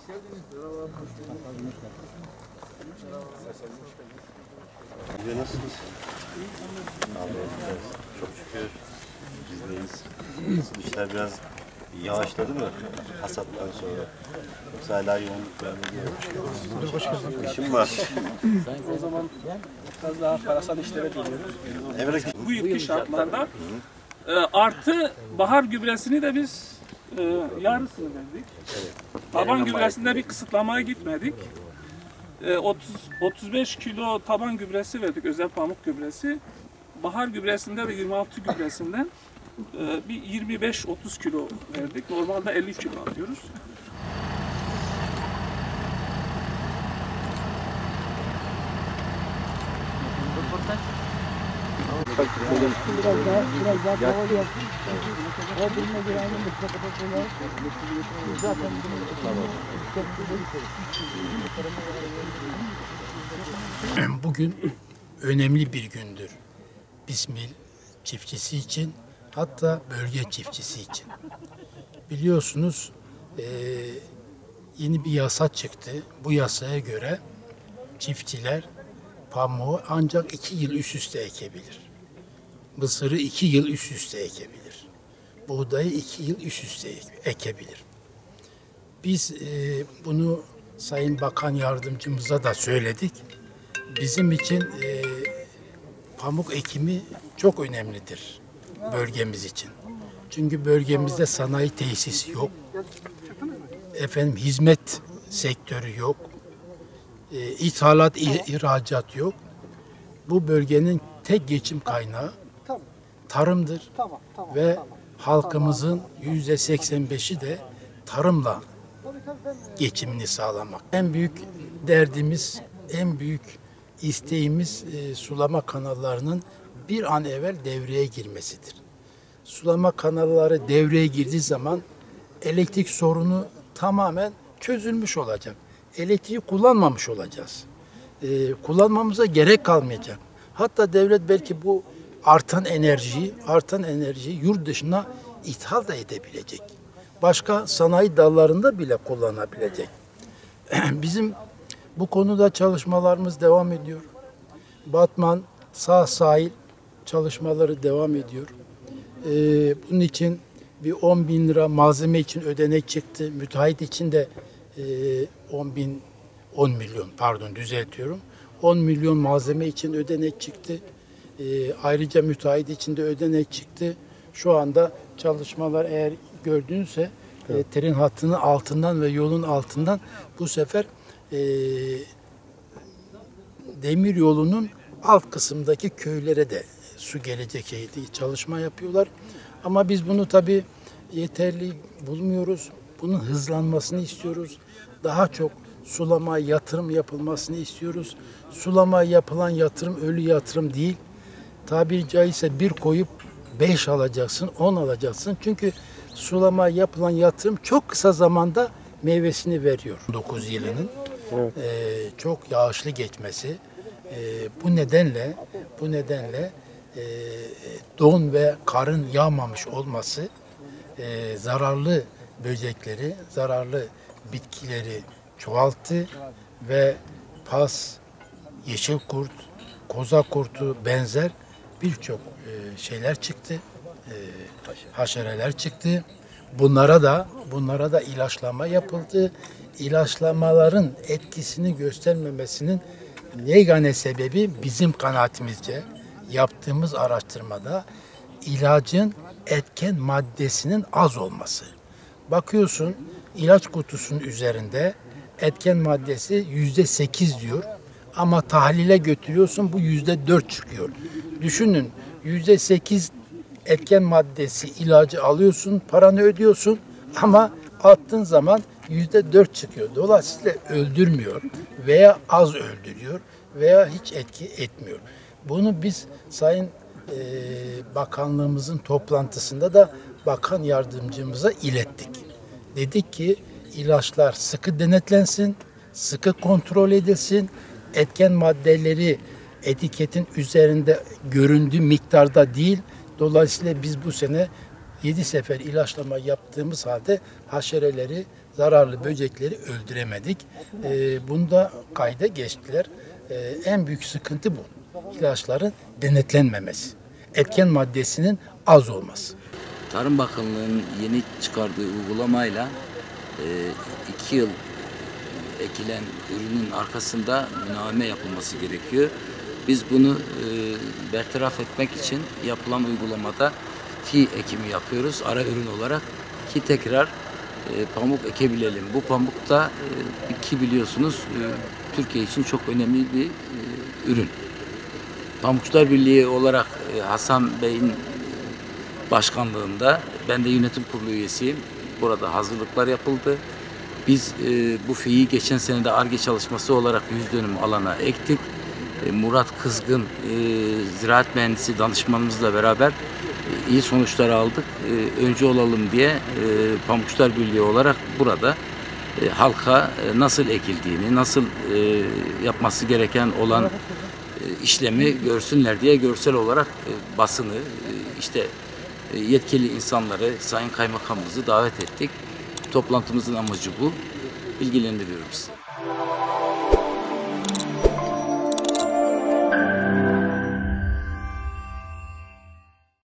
Nasılsınız? Çok şükür bizdeyiz. Nasıl işler biraz yavaşladı mı hasattan sonra? Yoksa hala yoğunluk devam ediyor. İşim var. O zaman biraz daha parasal işlere dönüyoruz. Bu yılki şartlarda artı bahar gübresini de biz yarısını verdik. Taban gübresinde bir kısıtlamaya gitmedik. 35 kilo taban gübresi verdik, özel pamuk gübresi. Bahar gübresinde ve 26 gübresinden bir 25-30 kilo verdik. Normalde 50 kilo alıyoruz. Biraz daha havalı yapsın. O bilme güvenliğini de kapatıyorlar. Zaten Bugün önemli bir gündür. Bismil çiftçisi için, hatta bölge çiftçisi için. Biliyorsunuz yeni bir yasa çıktı. Bu yasaya göre çiftçiler pamuğu ancak 2 yıl üst üste ekebilir. Mısırı 2 yıl üst üste ekebilir. Buğdayı 2 yıl üst üste ekebilir. Biz bunu Sayın Bakan Yardımcımıza da söyledik. Bizim için pamuk ekimi çok önemlidir bölgemiz için. Çünkü bölgemizde sanayi tesisi yok. Hizmet sektörü yok. İthalat, ihracat yok. Bu bölgenin tek geçim kaynağı tarımdır. Ve halkımızın %85'i de tarımla geçimini sağlamak. En büyük derdimiz, en büyük isteğimiz sulama kanallarının bir an evvel devreye girmesidir. Sulama kanalları devreye girdiği zaman elektrik sorunu tamamen çözülmüş olacak. Elektriği kullanmamış olacağız. Kullanmamıza gerek kalmayacak. Hatta devlet belki bu artan enerjiyi yurt dışına ithal da edebilecek. Başka sanayi dallarında bile kullanabilecek. Bizim bu konuda çalışmalarımız devam ediyor. Batman sağ sahil çalışmaları devam ediyor. Bunun için bir 10 bin lira malzeme için ödenek çıktı. Müteahhit için de 10 milyon malzeme için ödenek çıktı. Ayrıca müteahhit için de ödenek çıktı. Şu anda çalışmalar eğer gördüğünüzse tren hattının altından ve yolun altından bu sefer demir yolunun alt kısımdaki köylere de su gelecek çalışma yapıyorlar. Ama biz bunu tabii yeterli bulmuyoruz. Bunun hızlanmasını istiyoruz. Daha çok sulama yatırım yapılmasını istiyoruz. Sulama yapılan yatırım ölü yatırım değil. Tabiri caizse bir koyup 5 alacaksın, 10 alacaksın. Çünkü sulama yapılan yatırım çok kısa zamanda meyvesini veriyor. 9 yılının çok yağışlı geçmesi. Bu nedenle don ve karın yağmamış olması zararlı böcekleri, zararlı bitkileri çoğalttı ve pas, yeşil kurt, koza kurtu benzer birçok şeyler çıktı, haşereler çıktı. Bunlara da ilaçlama yapıldı. İlaçlamaların etkisini göstermemesinin yegane sebebi bizim kanaatimizce yaptığımız araştırmada ilacın etken maddesinin az olması. Bakıyorsun ilaç kutusunun üzerinde etken maddesi %8 diyor. Ama tahlile götürüyorsun bu %4 çıkıyor. Düşünün %8 etken maddesi ilacı alıyorsun, paranı ödüyorsun ama attığın zaman %4 çıkıyor. Dolayısıyla öldürmüyor veya az öldürüyor veya hiç etki etmiyor. Bunu biz Sayın Bakanlığımızın toplantısında da Bakan Yardımcımıza ilettik. Dedik ki ilaçlar sıkı denetlensin, sıkı kontrol edilsin, etken maddeleri etiketin üzerinde göründüğü miktarda değil. Dolayısıyla biz bu sene 7 sefer ilaçlama yaptığımız halde haşereleri zararlı böcekleri öldüremedik. Bunda kayda geçtiler. En büyük sıkıntı bu. İlaçların denetlenmemesi. Etken maddesinin az olması. Tarım Bakanlığı'nın yeni çıkardığı uygulamayla 2 yıl ekilen ürünün arkasında münaveme yapılması gerekiyor. Biz bunu bertaraf etmek için yapılan uygulamada fi ekimi yapıyoruz ara ürün olarak ki tekrar pamuk ekebilelim. Bu pamuk da ki biliyorsunuz Türkiye için çok önemli bir ürün. Pamukçular Birliği olarak Hasan Bey'in başkanlığında ben de yönetim kurulu üyesiyim. Burada hazırlıklar yapıldı. Biz bu fiyi geçen sene de Ar-Ge çalışması olarak 100 dönüm alana ektik. Murat Kızgın ziraat mühendisi danışmanımızla beraber iyi sonuçlar aldık. Öncü olalım diye Pamukçular Birliği olarak burada halka nasıl ekildiğini, nasıl yapması gereken olan işlemi görsünler diye görsel olarak basını, işte yetkili insanları, Sayın Kaymakamımızı davet ettik. Toplantımızın amacı bu. Bilgilendiriyorum sizi.